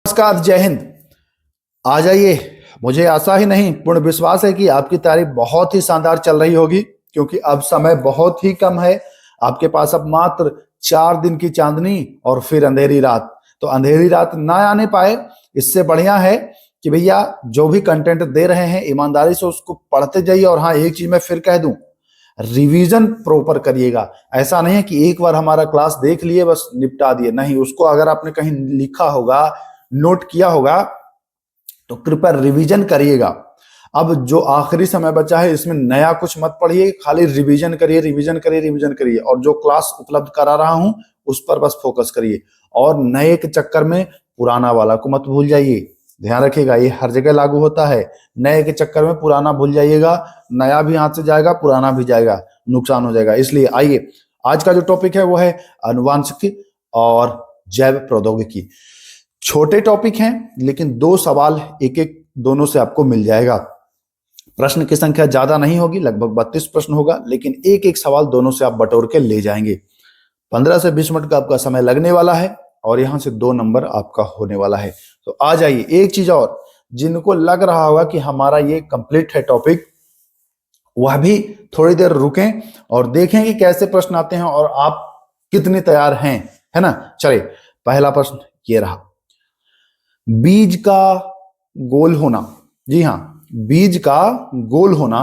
नमस्कार, जय हिंद। आ जाइए। मुझे आशा ही नहीं पूर्ण विश्वास है कि आपकी तारीफ बहुत ही शानदार चल रही होगी, क्योंकि अब समय बहुत ही कम है। आपके पास अब मात्र 4 दिन की चांदनी और फिर अंधेरी रात। तो अंधेरी रात ना आने पाए, इससे बढ़िया है कि भैया जो भी कंटेंट दे रहे हैं ईमानदारी से उसको पढ़ते जाइए। और हाँ, एक चीज मैं फिर कह दूं, रिवीजन प्रॉपर करिएगा। ऐसा नहीं है कि एक बार हमारा क्लास देख लिए बस निपटा दिए, नहीं। उसको अगर आपने कहीं लिखा होगा, नोट किया होगा, तो कृपया रिवीजन करिएगा। अब जो आखिरी समय बचा है इसमें नया कुछ मत पढ़िए, खाली रिवीजन करिए, रिवीजन करिए, रिवीजन करिए। और जो क्लास उपलब्ध करा रहा हूं उस पर बस फोकस करिए। और नए के चक्कर में पुराना वाला को मत भूल जाइए। ध्यान रखिएगा, ये हर जगह लागू होता है। नए के चक्कर में पुराना भूल जाइएगा, नया भी हाथ से जाएगा, पुराना भी जाएगा, नुकसान हो जाएगा। इसलिए आइए, आज का जो टॉपिक है वो है आनुवांशिकी और जैव प्रौद्योगिकी। छोटे टॉपिक हैं, लेकिन 2 सवाल एक एक दोनों से आपको मिल जाएगा। प्रश्न की संख्या ज्यादा नहीं होगी, लगभग 32 प्रश्न होगा, लेकिन एक एक सवाल दोनों से आप बटोर के ले जाएंगे। 15 से 20 मिनट का आपका समय लगने वाला है और यहां से 2 नंबर आपका होने वाला है। तो आ जाइए। एक चीज और, जिनको लग रहा होगा कि हमारा ये कंप्लीट है टॉपिक, वह भी थोड़ी देर रुकें और देखें कि कैसे प्रश्न आते हैं और आप कितने तैयार हैं, है ना। चलिए, पहला प्रश्न ये रहा। बीज का गोल होना, जी हाँ, बीज का गोल होना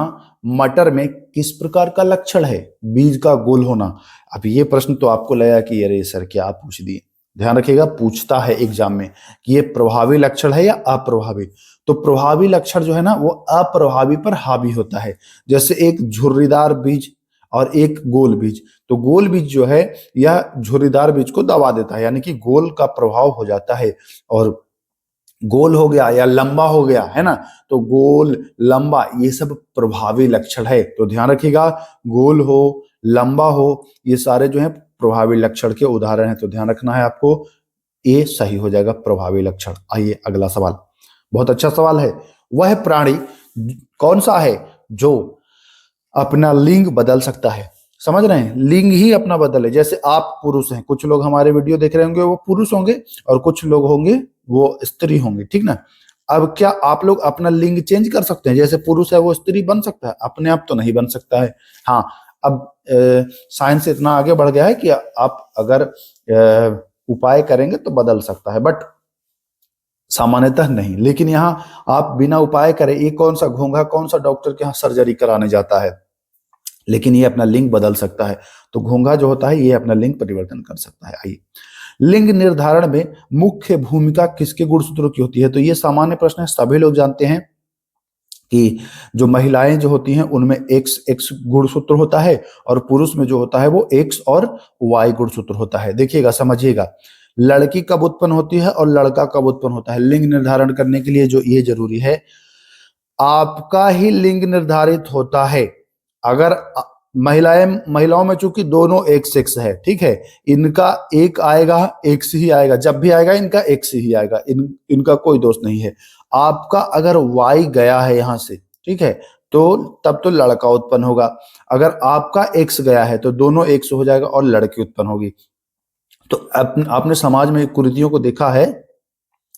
मटर में किस प्रकार का लक्षण है? बीज का गोल होना। अब ये प्रश्न तो आपको लगा कि अरे सर क्या आप पूछ दिए। ध्यान रखिएगा, पूछता है एग्जाम में कि ये प्रभावी लक्षण है या अप्रभावी। तो प्रभावी लक्षण जो है ना वो अप्रभावी पर हावी होता है। जैसे एक झुर्रीदार बीज और एक गोल बीज। तो गोल बीज जो है यह झुर्रीदार बीज को दबा देता है, यानी कि गोल का प्रभाव हो जाता है। और गोल हो गया या लंबा हो गया, है ना, तो गोल लंबा ये सब प्रभावी लक्षण है। तो ध्यान रखिएगा, गोल हो, लंबा हो, ये सारे जो है प्रभावी लक्षण के उदाहरण हैं। तो ध्यान रखना है आपको, ये सही हो जाएगा प्रभावी लक्षण। आइए अगला सवाल, बहुत अच्छा सवाल है। वह प्राणी कौन सा है जो अपना लिंग बदल सकता है? समझ रहे हैं, लिंग ही अपना बदले। जैसे आप पुरुष हैं, कुछ लोग हमारे वीडियो देख रहे होंगे वो पुरुष होंगे और कुछ लोग होंगे वो स्त्री होंगे, ठीक ना। अब क्या आप लोग अपना लिंग चेंज कर सकते हैं? जैसे पुरुष है वो स्त्री बन सकता है? अपने आप तो नहीं बन सकता है। हाँ, अब साइंस इतना आगे बढ़ गया है कि आप अगर उपाय करेंगे तो बदल सकता है, बट सामान्यतः नहीं। लेकिन यहाँ आप बिना उपाय करे, ये कौन सा घोंघा कौन सा डॉक्टर के यहाँ सर्जरी कराने जाता है, लेकिन ये अपना लिंग बदल सकता है। तो घोंघा जो होता है ये अपना लिंग परिवर्तन कर सकता है। आइए, लिंग निर्धारण में मुख्य भूमिका किसके गुणसूत्रों की होती है? तो ये सामान्य प्रश्न है, सभी लोग जानते हैं कि जो महिलाएं जो होती हैं उनमें एक्स एक्स गुणसूत्र होता है और पुरुष में जो होता है वो एक्स और वाई गुणसूत्र होता है। देखिएगा, समझिएगा, लड़की कब उत्पन्न होती है और लड़का कब उत्पन्न होता है। लिंग निर्धारण करने के लिए जो ये जरूरी है, आपका ही लिंग निर्धारित होता है। अगर महिलाओं में चूंकि दोनों एक सेक्स है, ठीक है, इनका एक आएगा, एक से ही आएगा, जब भी आएगा इनका एक से ही आएगा, इनका कोई दोष नहीं है। आपका अगर वाई गया है यहां से, ठीक है, तो तब तो लड़का उत्पन्न होगा। अगर आपका एक्स गया है तो दोनों एक्स हो जाएगा और लड़की उत्पन्न होगी। तो आपने समाज में कुरीतियों को देखा है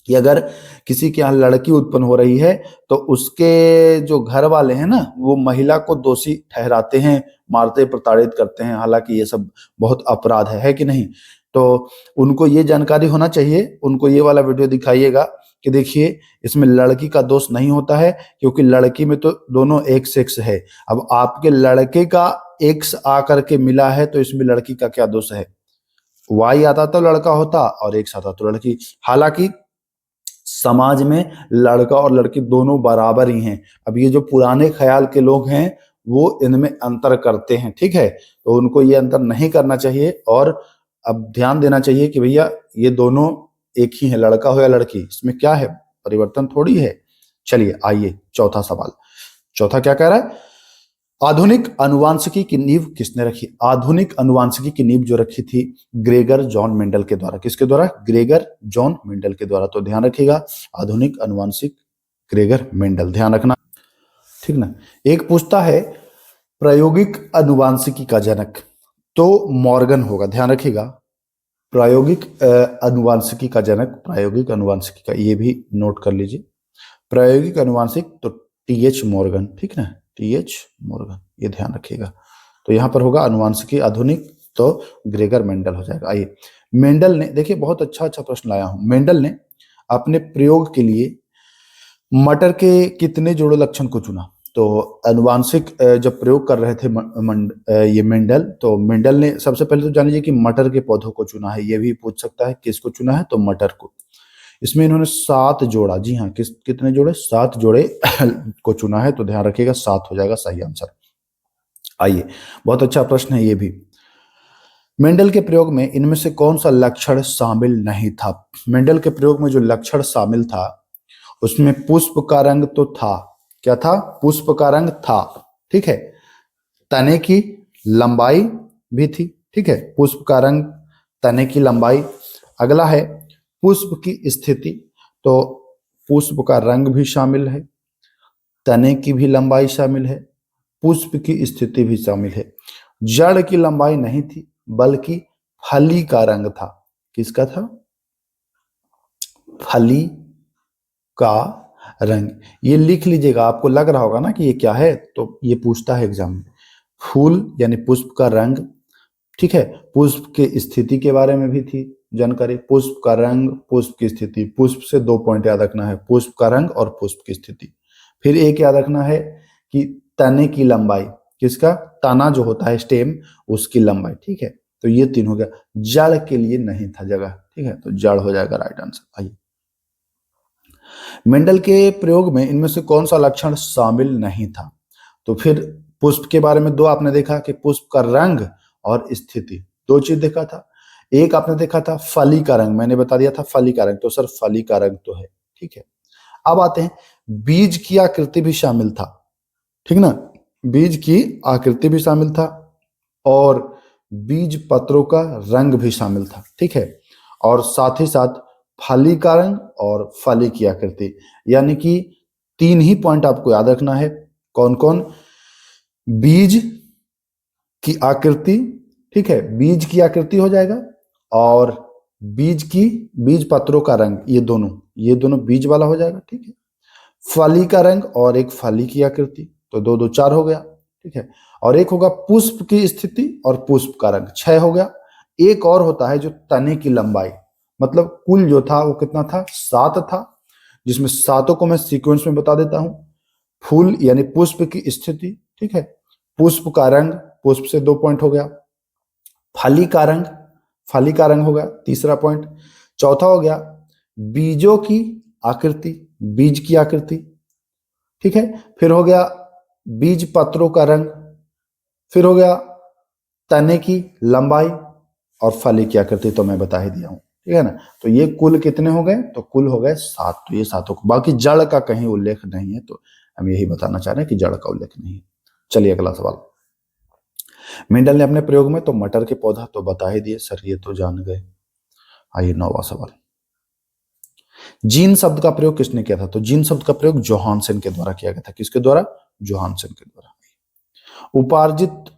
कि अगर किसी के यहाँ लड़की उत्पन्न हो रही है तो उसके जो घर वाले हैं ना वो महिला को दोषी ठहराते हैं, मारते प्रताड़ित करते हैं। हालांकि ये सब बहुत अपराध है कि नहीं। तो उनको ये जानकारी होना चाहिए, उनको ये वाला वीडियो दिखाइएगा कि देखिए इसमें लड़की का दोष नहीं होता है, क्योंकि लड़की में तो दोनों एक सेक्स है। अब आपके लड़के का एक्स आकर के मिला है तो इसमें लड़की का क्या दोष है? वाई आता तो लड़का होता और एक्स आता तो लड़की। हालांकि समाज में लड़का और लड़की दोनों बराबर ही हैं। अब ये जो पुराने ख्याल के लोग हैं वो इनमें अंतर करते हैं, ठीक है, तो उनको ये अंतर नहीं करना चाहिए। और अब ध्यान देना चाहिए कि भैया ये दोनों एक ही है, लड़का हो या लड़की, इसमें क्या है, परिवर्तन थोड़ी है। चलिए आइए, चौथा सवाल। चौथा क्या कह रहा है? आधुनिक अनुवांशिकी की नींव किसने रखी? आधुनिक अनुवांशिकी की नींव जो रखी थी ग्रेगर जॉन मेंडल के द्वारा। किसके द्वारा? ग्रेगर जॉन मेंडल के द्वारा। तो ध्यान रखिएगा, आधुनिक अनुवांशिक ग्रेगर मेंडल, ध्यान रखना, ठीक ना। एक पूछता है प्रायोगिक अनुवांशिकी का जनक, तो मॉर्गन होगा। ध्यान रखिएगा, प्रायोगिक अनुवांशिकी का जनक, प्रायोगिक अनुवांशिकी का, ये भी नोट कर लीजिए। प्रायोगिक अनुवांशिक तो टीएच मॉर्गन, ठीक ना, टीएच मॉर्गन, ये ध्यान रखिएगा। तो यहाँ पर होगा अनुवांशिकी आधुनिक, तो ग्रेगर मेंडल हो जाएगा। आइए, मेंडल ने, देखिए बहुत अच्छा अच्छा प्रश्न लाया हूं, मेंडल ने अपने प्रयोग के लिए मटर के कितने जोड़े लक्षण को चुना? तो अनुवांशिक जब प्रयोग कर रहे थे ये मेंडल, तो मेंडल ने सबसे पहले तो जान लीजिए कि मटर के पौधों को चुना है। ये भी पूछ सकता है किसको चुना है, तो मटर को। इसमें इन्होंने 7 जोड़ा, जी हाँ, कितने जोड़े? 7 जोड़े को चुना है, तो ध्यान रखिएगा 7 हो जाएगा सही आंसर। आइए, बहुत अच्छा प्रश्न है ये भी। मेंडल के प्रयोग में इनमें से कौन सा लक्षण शामिल नहीं था? मेंडल के प्रयोग में जो लक्षण शामिल था उसमें पुष्प का रंग तो था। क्या था? पुष्प का रंग था, ठीक है। तने की लंबाई भी थी, ठीक है, पुष्प का रंग, तने की लंबाई। अगला है पुष्प की स्थिति, तो पुष्प का रंग भी शामिल है, तने की भी लंबाई शामिल है, पुष्प की स्थिति भी शामिल है। जड़ की लंबाई नहीं थी, बल्कि फली का रंग था। किसका था? फली का रंग। ये लिख लीजिएगा, आपको लग रहा होगा ना कि ये क्या है, तो ये पूछता है एग्जाम में। फूल यानी पुष्प का रंग, ठीक है, पुष्प के स्थिति के बारे में भी थी जानकारी। पुष्प का रंग, पुष्प की स्थिति, पुष्प से 2 पॉइंट याद रखना है, पुष्प का रंग और पुष्प की स्थिति। फिर एक याद रखना है कि तने की लंबाई, किसका? तना जो होता है स्टेम, उसकी लंबाई, ठीक है। तो ये 3 हो गया। जड़ के लिए नहीं था जगह, ठीक है, तो जड़ हो जाएगा राइट आंसर। आइए, मेंडल के प्रयोग में इनमें से कौन सा लक्षण शामिल नहीं था? तो फिर पुष्प के बारे में 2 आपने देखा कि पुष्प का रंग और स्थिति, 2 चीज देखा था। एक आपने देखा था फली का रंग, मैंने बता दिया था फली का रंग, तो सर फली का रंग तो है, ठीक है। अब आते हैं, बीज की आकृति भी शामिल था, ठीक ना, बीज की आकृति भी शामिल था और बीज पत्रों का रंग भी शामिल था, ठीक है। और साथ ही साथ फली का रंग और फली की आकृति, यानी कि 3 ही पॉइंट आपको याद रखना है। कौन कौन? बीज की आकृति, ठीक है, बीज की आकृति हो जाएगा, और बीज पत्रों का रंग, ये दोनों बीज वाला हो जाएगा, ठीक है। फली का रंग और एक फली की आकृति, तो 2 2 4 हो गया, ठीक है। और एक होगा पुष्प की स्थिति और पुष्प का रंग, 6 हो गया। एक और होता है जो तने की लंबाई, मतलब कुल जो था वो कितना था? 7 था, जिसमें 7 को मैं सीक्वेंस में बता देता हूं। फूल यानी पुष्प की स्थिति, ठीक है, पुष्प का रंग, पुष्प से 2 पॉइंट हो गया। फली का रंग, फली का रंग हो गया तीसरा पॉइंट। चौथा हो गया बीजों की आकृति, बीज की आकृति, ठीक है। फिर हो गया बीज पत्रों का रंग, फिर हो गया तने की लंबाई, और फली की आकृति तो मैं बता ही दिया हूं, ठीक है ना। तो ये कुल कितने हो गए? तो कुल हो गए 7। तो ये 7 को, बाकी जड़ का कहीं उल्लेख नहीं है, तो हम यही बताना चाह रहे हैं कि जड़ का उल्लेख नहीं है। चलिए अगला सवाल। मेंडल ने अपने प्रयोग में तो मटर के पौधा तो बता ही दिए सर, ये तो जान गए। आइए 9वां सवाल। जीन शब्द का प्रयोग किसने किया था? तो जीन शब्द का प्रयोग जोहानसन के द्वारा किया गया था। किसके द्वारा? जोहानसन के द्वारा। उपार्जित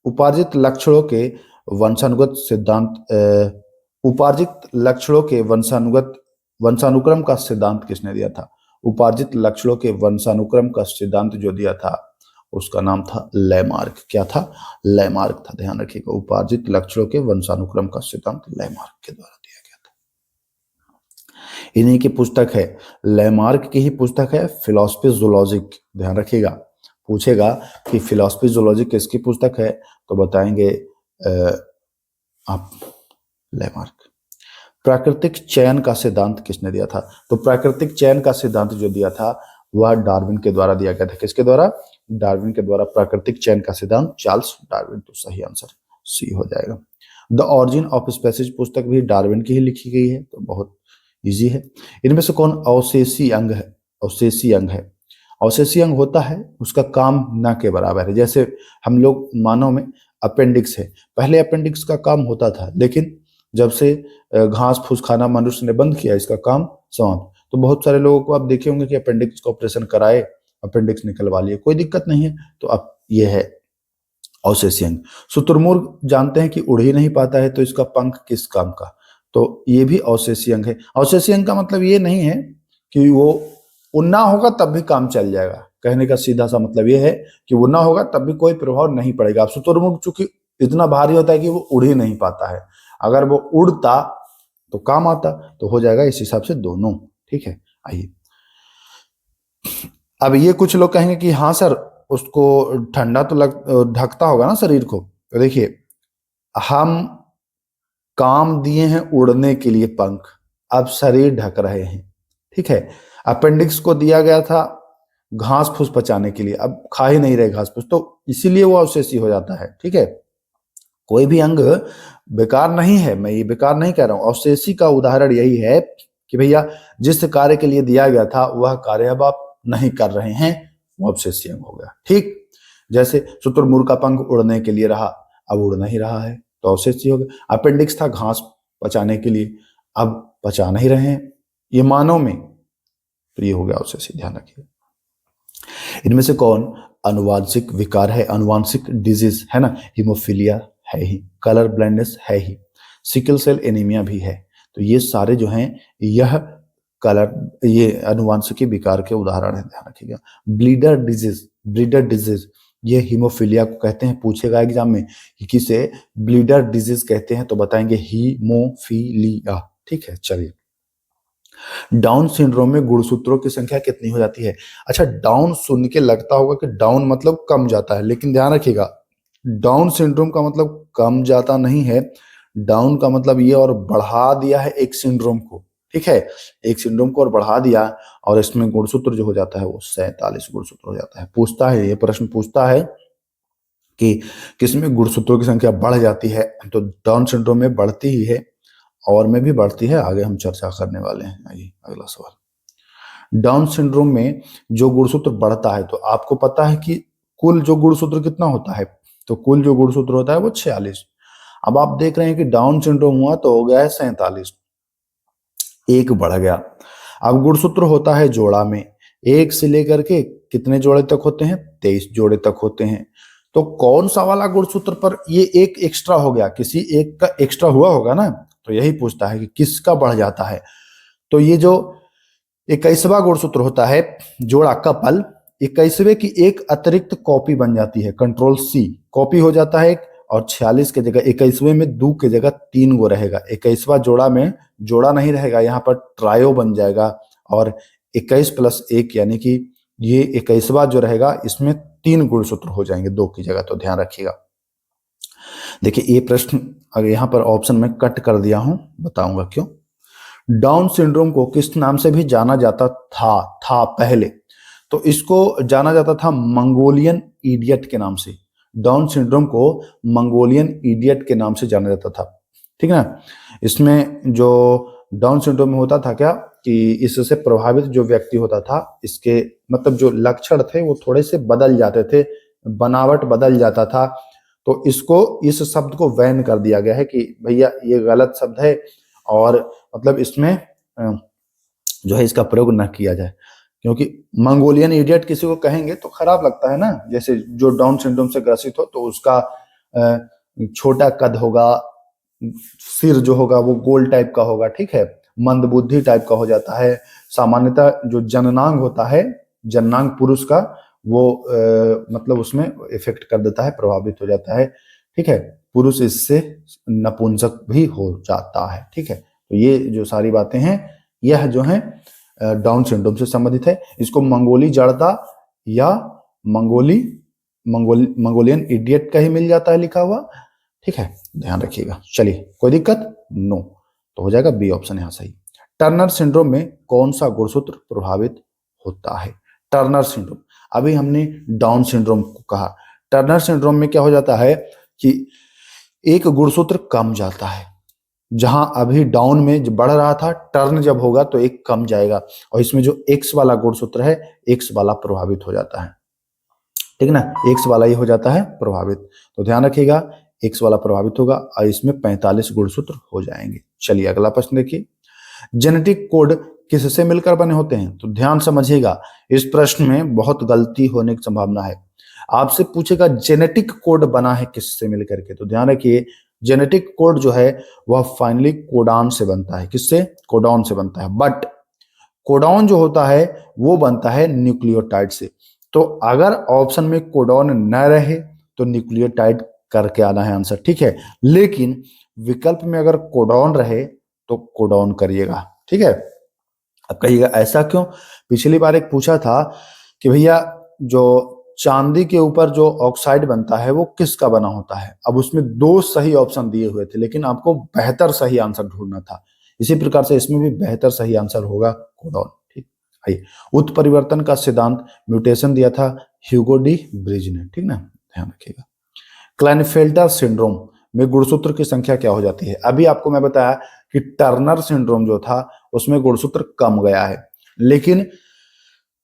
उपार्जित लक्षणों के वंशानुगत सिद्धांत, उपार्जित लक्षणों के वंशानुक्रम का सिद्धांत किसने दिया था? उपार्जित लक्षणों के वंशानुक्रम का सिद्धांत जो दिया था उसका नाम था लैमार्क। क्या था? लैमार्क था, ध्यान रखिएगा। उपार्जित लक्षणों के वंशानुक्रम का सिद्धांत लैमार्क के द्वारा दिया गया था। इन्हीं की पुस्तक है, लैमार्क की ही पुस्तक है फिलॉसफी जूलॉजिक। ध्यान रखिएगा, पूछेगा कि फिलॉसफी जूलॉजिक किसकी पुस्तक है, तो बताएंगे आप लैमार्क। प्राकृतिक चयन का सिद्धांत किसने दिया था? तो प्राकृतिक चयन का सिद्धांत जो दिया था वह डार्विन के द्वारा दिया गया था। किसके द्वारा? डार्विन के द्वारा प्राकृतिक चयन का सिद्धांत, चार्ल्स डार्विन। तो सही आंसर सी हो जाएगा। द ऑरिजिन ऑफ स्पेसीज पुस्तक भी डार्विन की ही लिखी गई है, तो बहुत इजी है। इनमें से कौन अवशेषी अंग है? अवशेषी अंग है। अवशेषी अंग होता है उसका काम न के बराबर है। जैसे हम लोग मानव में अपेंडिक्स है, पहले अपेंडिक्स का काम होता था, लेकिन जब से घास फूस खाना मनुष्य ने बंद किया, इसका काम समाप्त। तो बहुत सारे लोगों को आप देखे होंगे कि अपेंडिक्स का ऑपरेशन कराए, अपेंडिक्स निकलवा लिए, कोई दिक्कत नहीं है। तो अब ये है अवशेषी अंग। शुतुरमुर्ग जानते हैं कि उड़ ही नहीं पाता है, तो इसका पंख किस काम का? तो ये भी अवशेषी अंग है। अवशेषी अंग का मतलब ये नहीं है कि वो उड़ना होगा तब भी काम चल जाएगा। कहने का सीधा सा मतलब ये है कि उड़ना होगा तब भी कोई प्रभाव नहीं पड़ेगा। अब शुतुरमुर्ग चूंकि इतना भारी होता है कि वो उड़ ही नहीं पाता है, अगर वो उड़ता तो काम आता, तो हो जाएगा इस हिसाब से दोनों। ठीक है, आइए अब ये कुछ लोग कहेंगे कि हाँ सर उसको ठंडा तो ढकता होगा ना शरीर को। तो देखिए, हम काम दिए हैं उड़ने के लिए पंख, अब शरीर ढक रहे हैं। ठीक है, अपेंडिक्स को दिया गया था घास फूस पचाने के लिए, अब खा ही नहीं रहे घास फूस, तो इसीलिए वो अवशेषी हो जाता है। ठीक है, कोई भी अंग बेकार नहीं है, मैं ये बेकार नहीं कह रहा हूं। अवशेषी का उदाहरण यही है कि भैया जिस कार्य के लिए दिया गया था वह कार्य अब आप नहीं कर रहे हैं, वो अवशेषी अंग हो गया। ठीक, जैसे शुतुरमुर्ग का पंख उड़ने के लिए रहा, अब उड़ नहीं रहा है, तो अवशेषी हो गया। अपेंडिक्स था घास पचाने के लिए, अब पचा नहीं रहे हैं ये मानव में, तो ये हो गया अवशेषी। ध्यान रखिए। इनमें से कौन अनुवांशिक विकार है? अनुवांशिक डिजीज है ना, हीमोफीलिया है ही, कलर ब्लाइंडनेस है ही, सिकल सेल एनीमिया भी है। तो ये सारे जो हैं यह ये अनुवांशिक विकार के उदाहरण है, ध्यान रखिएगा। ब्लीडर डिजीज ये हीमोफीलिया को कहते हैं। पूछेगा एग्जाम में कि किसे ब्लीडर डिजीज कहते हैं, तो बताएंगे हीमोफीलिया। ठीक है, चलिए। डाउन सिंड्रोम में गुणसूत्रों की संख्या कितनी हो जाती है? अच्छा, डाउन सुन के लगता होगा कि डाउन मतलब कम जाता है, लेकिन ध्यान रखिएगा डाउन सिंड्रोम का मतलब कम जाता नहीं है। डाउन का मतलब ये और बढ़ा दिया है एक सिंड्रोम को। ठीक है, एक सिंड्रोम को और बढ़ा दिया, और इसमें गुणसूत्र जो हो जाता है वो 47 गुणसूत्र हो जाता है। पूछता है, ये प्रश्न पूछता है कि किसमें गुणसूत्रों की संख्या बढ़ जाती है, तो डाउन सिंड्रोम में बढ़ती ही है, और में भी बढ़ती है, आगे हम चर्चा करने वाले हैं। आइए अगला सवाल। डाउन सिंड्रोम में जो गुणसूत्र बढ़ता है, तो आपको पता है कि कुल जो गुणसूत्र कितना होता है, तो कुल जो गुणसूत्र होता है वो 46। अब आप देख रहे हैं कि डाउन सिंड्रोम हुआ तो हो गया है 47, एक बढ़ गया। अब गुणसूत्र होता है जोड़ा में, एक से लेकर के कितने जोड़े तक होते हैं? 23 जोड़े तक होते हैं। तो कौन सा वाला गुणसूत्र पर ये एक एक्स्ट्रा हो गया? किसी एक का एक्स्ट्रा हुआ होगा ना, तो यही पूछता है कि किसका बढ़ जाता है। तो ये जो 21वां गुणसूत्र होता है जोड़ा कपल, 21वें की एक अतिरिक्त कॉपी बन जाती है, कंट्रोल सी, कॉपी हो जाता है एक, और 46 के जगह 21वें में 2 के जगह 3 गो रहेगा। 21वां जोड़ा में जोड़ा नहीं रहेगा, यहाँ पर ट्रायो बन जाएगा, और 21 प्लस 1 यानी कि ये 21वां जो रहेगा इसमें 3 गुणसूत्र हो जाएंगे 2 की जगह। तो ध्यान रखिएगा। देखिए ये प्रश्न अगर यहाँ पर ऑप्शन में कट कर दिया हूं, बताऊंगा क्यों। डाउन सिंड्रोम को किस नाम से भी जाना जाता था पहले? तो इसको जाना जाता था मंगोलियन इडियट के नाम से। डाउन सिंड्रोम को मंगोलियन इडियट के नाम से जाना जाता था। ठीक है ना। इसमें जो डाउन सिंड्रोम में होता था क्या कि इससे प्रभावित जो व्यक्ति होता था, इसके मतलब जो लक्षण थे वो थोड़े से बदल जाते थे, बनावट बदल जाता था। तो इसको इस शब्द को बैन कर दिया गया है कि भैया ये गलत शब्द है, और मतलब इसमें जो है इसका प्रयोग न किया जाए, क्योंकि मंगोलियन इडियट किसी को कहेंगे तो खराब लगता है ना। जैसे जो डाउन सिंड्रोम से ग्रसित हो तो उसका छोटा कद होगा, सिर जो होगा वो गोल टाइप का होगा, ठीक है, मंदबुद्धि टाइप का हो जाता है। सामान्यतः जो जननांग होता है, जननांग पुरुष का, वो मतलब उसमें इफेक्ट कर देता है, प्रभावित हो जाता है। ठीक है, पुरुष इससे नपुंसक भी हो जाता है। ठीक है, तो ये जो सारी बातें हैं यह जो है डाउन सिंड्रोम से संबंधित है। इसको मंगोली जड़ता या मंगोलियन इडियट का ही मिल जाता है लिखा हुआ। ठीक है, ध्यान रखिएगा। चलिए, कोई दिक्कत? नो, तो हो जाएगा बी ऑप्शन यहाँ सही। टर्नर सिंड्रोम में कौन सा गुणसूत्र प्रभावित होता है? टर्नर सिंड्रोम, अभी हमने डाउन सिंड्रोम को कहा। टर्नर सिंड्रोम में क्या हो जाता है कि एक गुणसूत्र कम जाता है, जहां अभी डाउन में बढ़ रहा था, टर्न जब होगा तो एक कम जाएगा, और इसमें जो एक्स वाला गुणसूत्र है, एक्स वाला प्रभावित हो जाता है। ठीक है ना, एक्स वाला ही हो जाता है प्रभावित। तो ध्यान रखिएगा, एक्स वाला प्रभावित होगा और इसमें 45 गुणसूत्र हो जाएंगे। चलिए अगला प्रश्न देखिए। जेनेटिक कोड किससे मिलकर बने होते हैं? तो ध्यान समझिएगा, इस प्रश्न में बहुत गलती होने की संभावना है। आपसे पूछेगा जेनेटिक कोड बना है किससे मिलकर के, तो ध्यान रखिए जेनेटिक कोड जो है वह फाइनली कोडॉन से बनता है। किससे? कोडॉन से बनता है। बट कोडॉन जो होता है वो बनता है न्यूक्लियोटाइड से। तो अगर ऑप्शन में कोडॉन न रहे तो न्यूक्लियोटाइड करके आना है आंसर, ठीक है। लेकिन विकल्प में अगर कोडॉन रहे तो कोडॉन करिएगा, ठीक है। अब कहिएगा ऐसा क्यों? पिछली बार एक पूछा था कि भैया जो चांदी के ऊपर जो ऑक्साइड बनता है वो किसका बना होता है। अब उसमें दो सही ऑप्शन दिए हुए थे, लेकिन आपको बेहतर सही आंसर ढूंढना था। इसी प्रकार से इसमें भी बेहतर सही आंसर होगा कोडॉन, ठीक। आइए, उत्परिवर्तन का सिद्धांत म्यूटेशन दिया था ह्यूगो डी ब्रिज ने, ठीक ना, ध्यान रखिएगा। क्लाइनफेल्टर सिंड्रोम में गुणसूत्र की संख्या क्या हो जाती है? अभी आपको मैं बताया कि टर्नर सिंड्रोम जो था उसमें गुणसूत्र कम गया है, लेकिन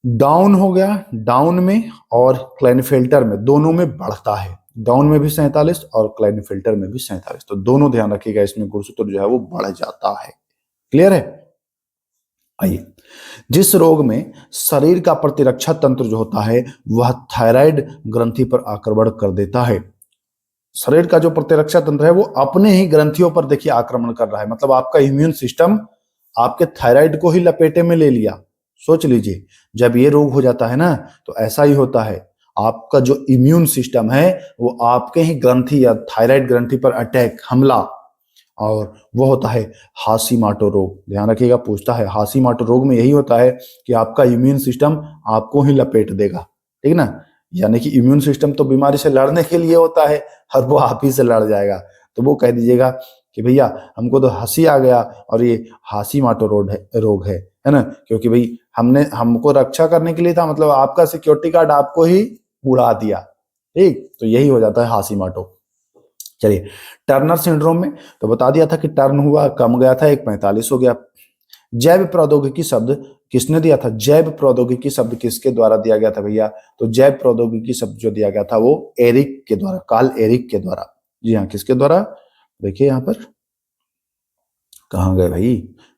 डाउन हो गया, डाउन में और क्लाइनफेल्टर में दोनों में बढ़ता है। डाउन में भी 47 और क्लाइनफेल्टर में भी 47, तो दोनों ध्यान रखिएगा, इसमें गुणसूत्र जो है वो बढ़ जाता है। क्लियर है? आइए, जिस रोग में शरीर का प्रतिरक्षा तंत्र जो होता है वह थायराइड ग्रंथि पर आक्रमण कर देता है। शरीर का जो प्रतिरक्षा तंत्र है वो अपने ही ग्रंथियों पर देखिए आक्रमण कर रहा है, मतलब आपका इम्यून सिस्टम आपके थायराइड को ही लपेटे में ले लिया। सोच लीजिए, जब ये रोग हो जाता है ना तो ऐसा ही होता है, आपका जो इम्यून सिस्टम है वो आपके ही ग्रंथि या थायराइड ग्रंथि पर अटैक, हमला, और वो होता है हाशीमाटो रोग। ध्यान रखिएगा, पूछता है हाशीमाटो रोग में यही होता है कि आपका इम्यून सिस्टम आपको ही लपेट देगा, ठीक ना। यानी कि इम्यून सिस्टम तो बीमारी से लड़ने के लिए होता है और वो आप ही से लड़ जाएगा। तो वो कह दीजिएगा कि भैया हमको तो हंसी आ गया और ये हाशीमाटो रोग है ना, क्योंकि भाई हमको रक्षा करने के लिए था, मतलब आपका सिक्योरिटी गार्ड आपको ही उड़ा दिया, ठीक। तो यही हो जाता है हाशीमाटो। चलिए, टर्नर सिंड्रोम में तो बता दिया था कि टर्न हुआ, कम गया था, 1:45 हो गया। जैव प्रौद्योगिकी शब्द किसने दिया था? जैव प्रौद्योगिकी शब्द किसके द्वारा दिया गया था भैया? तो जैव प्रौद्योगिकी शब्द जो दिया गया था वो एरिक के द्वारा, कार्ल एरिक के द्वारा। जी हाँ, किसके द्वारा? देखिए यहां पर, कहां गए भाई?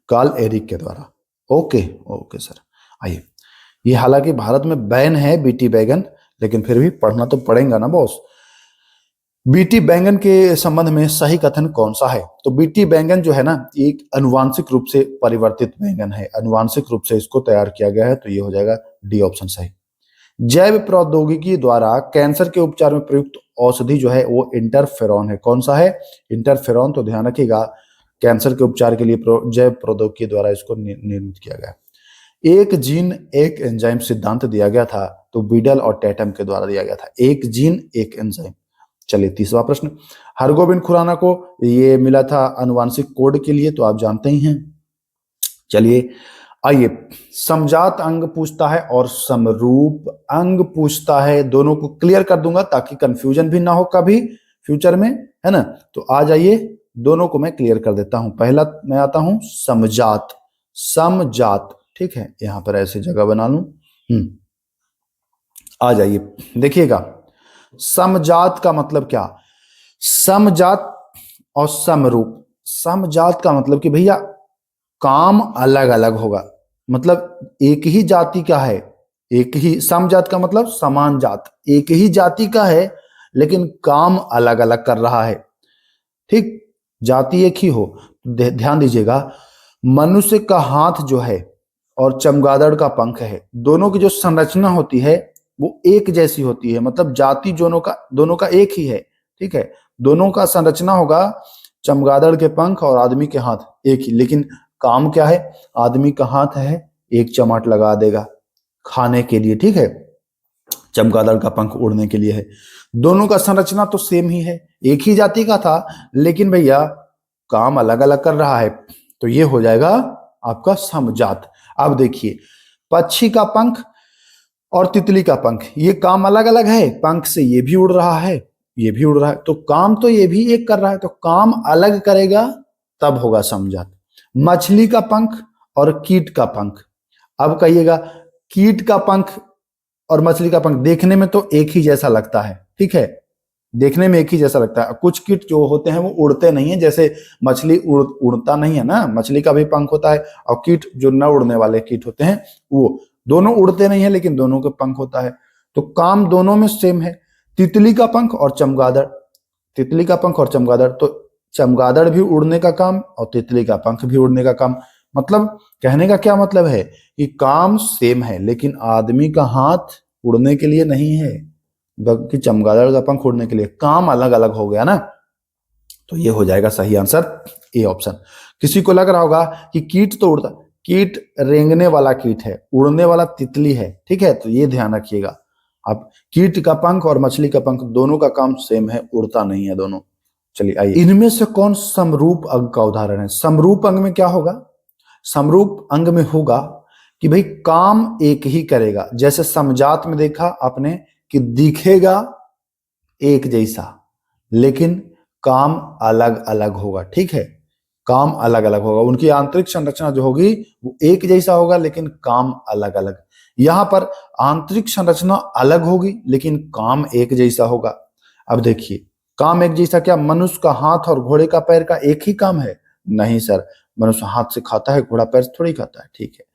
कार्ल एरिक के द्वारा। Okay okay sir. आइए, ये हालांकि भारत में बैन है बीटी बैगन, लेकिन फिर भी पढ़ना तो पड़ेगा ना बॉस। बीटी बैंगन के संबंध में सही कथन कौन सा है? तो बीटी बैंगन जो है ना, एक अनुवांशिक रूप से परिवर्तित बैंगन है, अनुवांशिक रूप से इसको तैयार किया गया है, तो ये हो जाएगा डी ऑप्शन सही। जैव प्रौद्योगिकी द्वारा कैंसर के उपचार में प्रयुक्त औषधि जो है वो इंटरफेरॉन है। कौन सा है? इंटरफेरॉन। तो ध्यान रखिएगा, कैंसर के उपचार के लिए जैव प्रौद्योगिकी द्वारा इसको निर्मित किया गया। एक जीन एक एंजाइम सिद्धांत दिया गया था, तो बीडल और टैटम के द्वारा दिया गया था। एक जीन एक एंजाइम। चलिए, तीसरा प्रश्न, हरगोविंद खुराना को ये मिला था अनुवांशिक कोड के लिए, तो आप जानते ही हैं। चलिए आइए, समजात अंग पूछता है और समरूप अंग पूछता है, दोनों को क्लियर कर दूंगा ताकि कंफ्यूजन भी ना हो कभी फ्यूचर में, है ना। तो आ जाइए, दोनों को मैं क्लियर कर देता हूं। पहला मैं आता हूं समजात, समजात, ठीक है, यहां पर ऐसे जगह बना लूं। आ जाइए, देखिएगा समजात का मतलब क्या? समजात और समरूप। समजात का मतलब कि भैया काम अलग अलग होगा, मतलब एक ही जाति का है, एक ही, समजात का मतलब समान जात, एक ही जाति का है लेकिन काम अलग अलग कर रहा है, ठीक। जाति एक ही हो। ध्यान दीजिएगा, मनुष्य का हाथ जो है और चमगादड़ का पंख है, दोनों की जो संरचना होती है वो एक जैसी होती है, मतलब जाति दोनों का एक ही है, ठीक है। दोनों का संरचना होगा, चमगादड़ के पंख और आदमी के हाथ एक ही, लेकिन काम क्या है? आदमी का हाथ है, एक चमाट लगा देगा खाने के लिए, ठीक है। चमगादड़ का पंख उड़ने के लिए है। दोनों का संरचना तो सेम ही है, एक ही जाति का था, लेकिन भैया काम अलग अलग कर रहा है, तो ये हो जाएगा आपका समजात। अब देखिए, पक्षी का पंख और तितली का पंख, ये काम अलग अलग है, पंख से ये भी उड़ रहा है, ये भी उड़ रहा है, तो काम तो ये भी एक कर रहा है, तो काम अलग करेगा तब होगा समजात। मछली का पंख और कीट का पंख, अब कहिएगा कीट का पंख और मछली का पंख देखने में तो एक ही जैसा लगता है, ठीक है, देखने में एक ही जैसा लगता है। कुछ कीट जो होते हैं वो उड़ते नहीं है, जैसे मछली उड़ता नहीं है ना, मछली का भी पंख होता है, और कीट जो न उड़ने वाले कीट होते हैं वो दोनों उड़ते नहीं है लेकिन दोनों के पंख होता है। तो काम दोनों में सेम है। तितली का पंख और चमगादड़, तितली का पंख और चमगादड़, तो चमगादड़ भी उड़ने का काम और तितली का पंख भी उड़ने का काम। मतलब कहने का क्या मतलब है कि काम सेम है, लेकिन आदमी का हाथ उड़ने के लिए नहीं है, बल्कि चमगादड़ का पंख उड़ने के लिए। काम अलग अलग हो गया ना, तो ये हो जाएगा सही आंसर ए ऑप्शन। किसी को लग रहा होगा कि कीट तो उड़ता, कीट रेंगने वाला कीट है, उड़ने वाला तितली है, ठीक है, तो ये ध्यान रखिएगा। अब कीट का पंख और मछली का पंख दोनों का काम सेम है, उड़ता नहीं है दोनों। चलिए आइए, इनमें से कौन समरूप अंग का उदाहरण है? समरूप अंग में क्या होगा? समरूप अंग में होगा कि भाई काम एक ही करेगा। जैसे समजात में देखा आपने कि दिखेगा एक जैसा, लेकिन काम अलग अलग होगा, ठीक है, काम अलग अलग होगा। उनकी आंतरिक संरचना जो होगी वो एक जैसा होगा, लेकिन काम अलग अलग। यहां पर आंतरिक संरचना अलग होगी लेकिन काम एक जैसा होगा। अब देखिए, काम एक जैसा क्या मनुष्य का हाथ और घोड़े का पैर का एक ही काम है? नहीं सर, मनुष्य हाथ से खाता है, घोड़ा पैर से थोड़ी खाता है, ठीक है।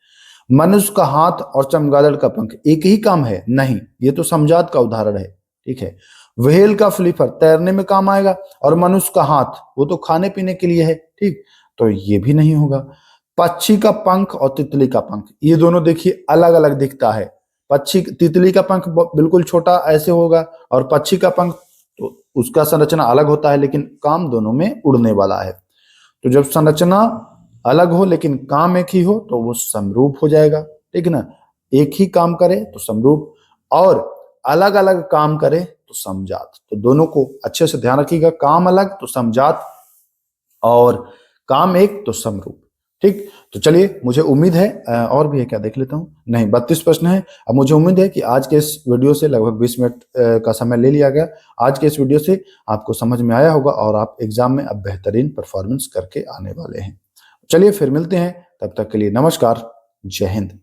मनुष्य का हाथ और चमगादड़ का पंख एक ही काम है? नहीं, ये तो समजात का उदाहरण है, ठीक है। व्हेल का फ्लिपर तैरने में काम आएगा और मनुष्य का हाथ वो तो खाने पीने के लिए है, ठीक, तो ये भी नहीं होगा। पक्षी का पंख और तितली का पंख, ये दोनों देखिए अलग अलग दिखता है। पक्षी तितली का पंख बिल्कुल छोटा ऐसे होगा और पक्षी का पंख तो उसका संरचना अलग होता है, लेकिन काम दोनों में उड़ने वाला है। तो जब संरचना अलग हो लेकिन काम एक ही हो तो वो समरूप हो जाएगा, ठीक है ना। एक ही काम करे तो समरूप, और अलग अलग काम करे तो समजात। तो दोनों को अच्छे से ध्यान रखिएगा, काम अलग तो समजात और काम एक तो समरूप, ठीक। तो चलिए, मुझे उम्मीद है और भी है क्या, देख लेता हूँ, नहीं 32 प्रश्न है। अब मुझे उम्मीद है कि आज के इस वीडियो से लगभग 20 मिनट का समय ले लिया गया। आज के इस वीडियो से आपको समझ में आया होगा और आप एग्जाम में अब बेहतरीन परफॉर्मेंस करके आने वाले हैं। चलिए फिर मिलते हैं, तब तक के लिए नमस्कार, जय हिंद।